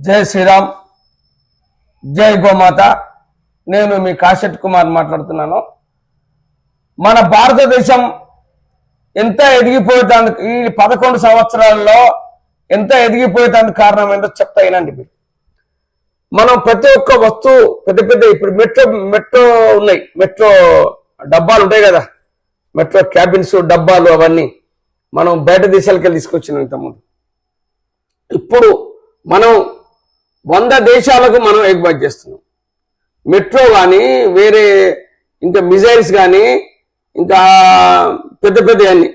జై శ్రీరామ్, జై గోమాత. నేను మీ కాశెట్ కుమార్ మాట్లాడుతున్నాను. మన భారతదేశం ఎంత ఎదిగిపోయేందుకు ఈ 11 సంవత్సరాల్లో ఎంత ఎదిగిపోయేందుకు కారణం ఏంటో చెప్తా వినండి మీరు. మనం ప్రతి ఒక్క వస్తువు పెద్ద పెద్ద ఇప్పుడు మెట్రో ఉన్నాయి, మెట్రో డబ్బాలు ఉంటాయి కదా, మెట్రో క్యాబిన్స్ డబ్బాలు, అవన్నీ మనం బయట దేశాలకు వెళ్ళి తీసుకొచ్చినాం ఇంతకుముందు. ఇప్పుడు మనం 100 దేశాలకు మనం ఎగుమతి చేస్తున్నాం. మెట్రో కానీ, వేరే ఇంకా మిజైల్స్ కానీ, ఇంకా పెద్ద పెద్ద అన్ని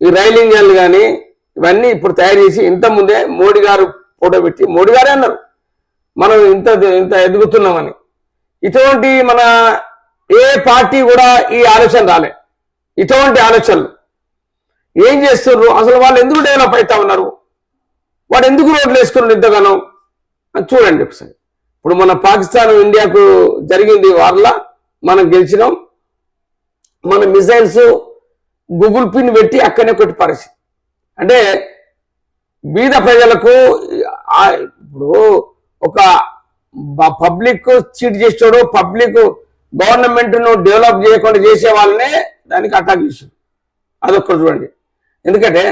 ఈ రైలు ఇంజన్లు కానీ ఇవన్నీ ఇప్పుడు తయారు చేసి ఇంతకుముందే మోడీ గారు ఫోటో పెట్టి, మోడీ గారే అన్నారు మనం ఇంత ఎదుగుతున్నామని. ఇటువంటి మన ఏ పార్టీ కూడా ఈ ఆలోచన రాలే. ఇటువంటి ఆలోచనలు ఏం చేస్తున్నారు అసలు? వాళ్ళు ఎందుకు డెవలప్ అవుతా ఉన్నారు? వాడు ఎందుకు రోడ్లు వేసుకున్నారు ఇంతగానో అని చూడండి ఒకసారి. ఇప్పుడు మన పాకిస్తాన్ ఇండియాకు జరిగింది వార్లా, మనం గెలిచినాం. మన మిసైల్స్ గూగుల్ పిన్ పెట్టి అక్కడనే కొట్టి పరిస్థితి. అంటే బీద ప్రజలకు ఇప్పుడు ఒక పబ్లిక్ చీట్ చేసాడు, పబ్లిక్ గవర్నమెంట్ ను డెవలప్ చేయకుండా చేసే వాళ్ళనే దానికి అటాక్ చేసాడు. అదొక్కటి చూడండి. ఎందుకంటే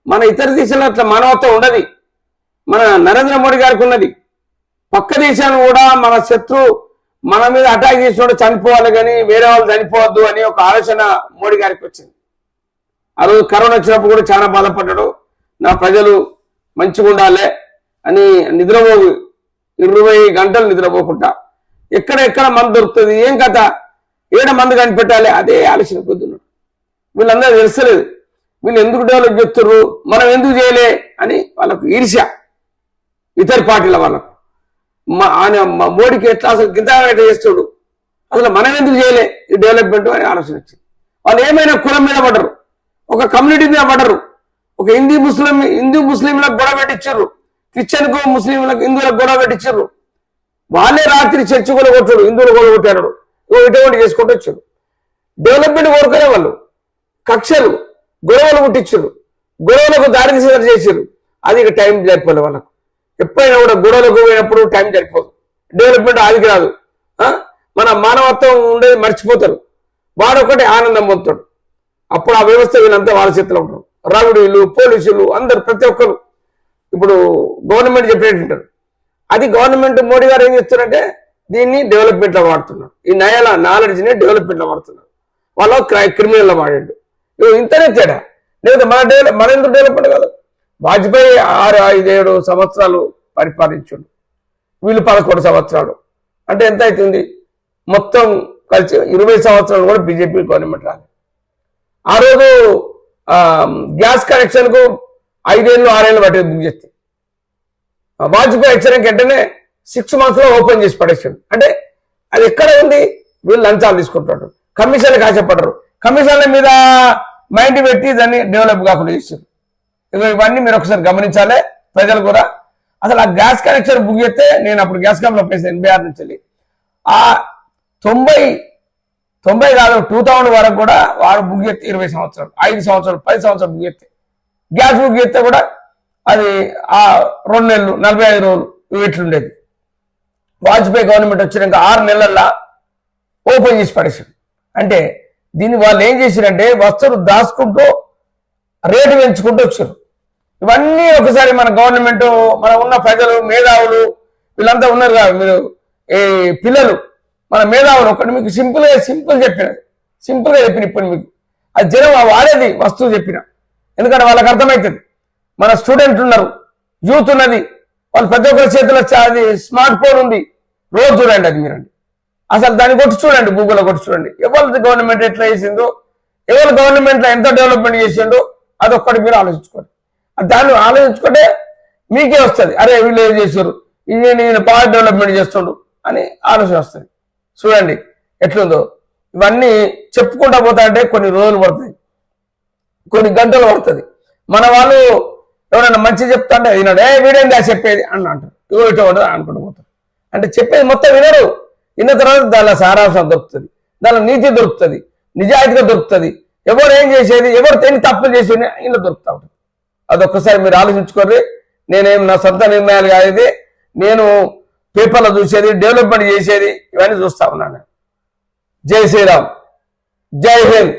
మన ఇతర దేశాల్లో అట్లా మానవత్వం ఉండదు. మన నరేంద్ర మోడీ గారికి ఉన్నది. పక్క దేశాన్ని కూడా మన శత్రు మన మీద అటాక్ చేసినోడు చనిపోవాలి కానీ వేరే వాళ్ళు చనిపోవద్దు అని ఒక ఆలోచన మోడీ గారికి వచ్చింది. ఆ రోజు కరోనా వచ్చినప్పుడు కూడా చాలా బాధపడ్డాడు. నా ప్రజలు మంచిగా ఉండాలి అని నిద్రపోవు, 20 గంటలు నిద్రపోకుండా ఎక్కడ మందు దొరుకుతుంది, ఏం కథ, ఏడ మందు కనిపెట్టాలి, అదే ఆలోచన పొద్దున్నాడు. వీళ్ళందరూ తెలుసలేదు, వీళ్ళు ఎందుకు డెవలప్ చేస్తున్నారు, మనం ఎందుకు చేయలే అని వాళ్ళకు ఈర్ష్య. ఇతర పార్టీల వాళ్ళకు ఆయన మోడీకి ఎట్లా అసలు గింత చేస్తాడు, అసలు మనం ఎందుకు చేయలే ఈ డెవలప్మెంట్ అని ఆలోచన వచ్చింది. వాళ్ళు ఏమైనా కులం మీద పడరు, ఒక కమ్యూనిటీ మీద పడరు. ఒక హిందూ ముస్లింలకు గొడవ పెట్టించారు, క్రిస్టియన్కు ముస్లింలకు హిందువులకు గొడవ పెట్టించారు. వాళ్ళే రాత్రి చర్చి కూడా కొట్టాడు, హిందువులు కూడా కొట్టాడు. ఇటువంటి చేసుకుంటూ వచ్చారు. డెవలప్మెంట్ కోరుకునే వాళ్ళు కక్షలు గొడవలు పుట్టించారు, గొడవలకు దారి తీసేది చేశారు. అది ఇక టైం జరిపోలే వాళ్ళకు. ఎప్పుడైనా కూడా గొడవలకు పోయినప్పుడు టైం సరిపోదు, డెవలప్మెంట్ ఆదికి రాదు. మన మానవత్వం ఉండేది మర్చిపోతారు. వాడొక్కటే ఆనందం పొందుతాడు. అప్పుడు ఆ వ్యవస్థ వీళ్ళంతా వాళ్ళ చేతిలో ఉంటారు. రౌడీలు, పోలీసులు, అందరు ప్రతి ఒక్కరు ఇప్పుడు గవర్నమెంట్ చెప్పేటంటారు. అది గవర్నమెంట్ మోడీ గారు ఏం చేస్తున్నారంటే దీన్ని డెవలప్మెంట్లో వాడుతున్నారు. ఈ నాలెడ్జ్ని డెవలప్మెంట్లో వాడుతున్నారు. వాళ్ళు క్రిమినల్లో వాడాడు. ఇంతనే తేడా. లేదా మన ఎందుకు డెవలప్మెంట్ కాదు? వాజ్పేయి 6-5-7 సంవత్సరాలు పరిపాలించాడు, వీళ్ళు 11 సంవత్సరాలు. అంటే ఎంత అవుతుంది? మొత్తం కలిసి 20 సంవత్సరాలు కూడా బీజేపీ గవర్నమెంట్ రాలేదు. ఆ రోజు గ్యాస్ కనెక్షన్కు 5 ఏళ్ళు 6 ఏళ్ళు పట్టేది బుక్ చేస్తే. వాజ్పేయి వచ్చినాక వెంటనే 6 months లో ఓపెన్ చేసి పడేసాడు. అంటే అది ఎక్కడ ఉంది? వీళ్ళు లంచాలు తీసుకుంటారు, కమిషన్లకు ఆశపడరు, కమిషన్ల మీద మైండ్ పెట్టి దాన్ని డెవలప్ కాకుండా చేశారు. ఇవన్నీ మీరు ఒకసారి గమనించాలి ప్రజలు కూడా. అసలు ఆ గ్యాస్ కనెక్షన్ బుక్ చేస్తే, నేను అప్పుడు గ్యాస్ కంపెనీ చేశాను 86 నుంచి వెళ్ళి, ఆ 90 కాదు 2000 వరకు కూడా వాడు బుక్ చేస్తే 20 సంవత్సరాలు, 5 సంవత్సరాలు, 10 సంవత్సరాలు బుక్ చేస్తే, గ్యాస్ బుక్ చేస్తే కూడా అది ఆ 2 నెలలు 45 రోజులు ఇట్లుండేది. వాజ్పేయి గవర్నమెంట్ వచ్చినాక 6 నెలల్లో ఓపెన్ చేసి పడేసాడు. అంటే దీన్ని వాళ్ళు ఏం చేశారంటే వస్తువులు దాచుకుంటూ రేటు పెంచుకుంటూ వచ్చారు. ఇవన్నీ ఒకసారి మన గవర్నమెంట్, మన ఉన్న ప్రజలు, మేధావులు వీళ్ళంతా ఉన్నారు కదా, మీరు ఈ పిల్లలు మన మేధావులు ఒకటి మీకు సింపుల్గా చెప్పిన ఇప్పుడు మీకు అది జనం వాడేది వస్తువు చెప్పిన. ఎందుకంటే వాళ్ళకి అర్థమవుతుంది. మన స్టూడెంట్ ఉన్నారు, యూత్ ఉన్నది, వాళ్ళు ప్రతి ఒక్కరి చేతిలో అది స్మార్ట్ ఫోన్ ఉంది. రోజు చూడండి, అది మీరండి అసలు దాన్ని కొట్టి చూడండి, గూగుల్లో కొట్టి చూడండి ఎవరి గవర్నమెంట్ ఎట్లా చేసిందో, ఎవరి గవర్నమెంట్లో ఎంత డెవలప్మెంట్ చేసిండో అదొక్కటి మీరు ఆలోచించుకోండి. దాన్ని ఆలోచించుకుంటే మీకే వస్తుంది, అరే వీళ్ళు ఏం చేశారు, నేను బాగా డెవలప్మెంట్ చేస్తుండు అని ఆలోచన వస్తుంది. చూడండి ఎట్లుందో. ఇవన్నీ చెప్పుకుంటా పోతా అంటే కొన్ని రోజులు పడుతుంది, కొన్ని గంటలు పడుతుంది. మన వాళ్ళు ఎవరైనా మంచి చెప్తా అంటే విన్నాడు, వీడేందా చెప్పేది అని అంటారు, ఇటో అనుకుంటూ పోతారు. అంటే చెప్పేది మొత్తం వినరు. విన్న తర్వాత దానిలో సారాంశం దొరుకుతుంది, దానిలో నీతి దొరుకుతుంది, నిజాయితీగా దొరుకుతుంది. ఎవరు ఏం చేసేది, ఎవరు తెని తప్పులు చేసేది ఇలా దొరుకుతా ఉంటుంది. అదొక్కసారి మీరు ఆలోచించుకోండి. నేనేం నా సొంత నిర్ణయాలు కాదు ఇది. నేను పేపర్లో చూసేది, డెవలప్మెంట్ చేసేది, ఇవన్నీ చూస్తా ఉన్నాను. జై శ్రీరామ్, జై హింద్.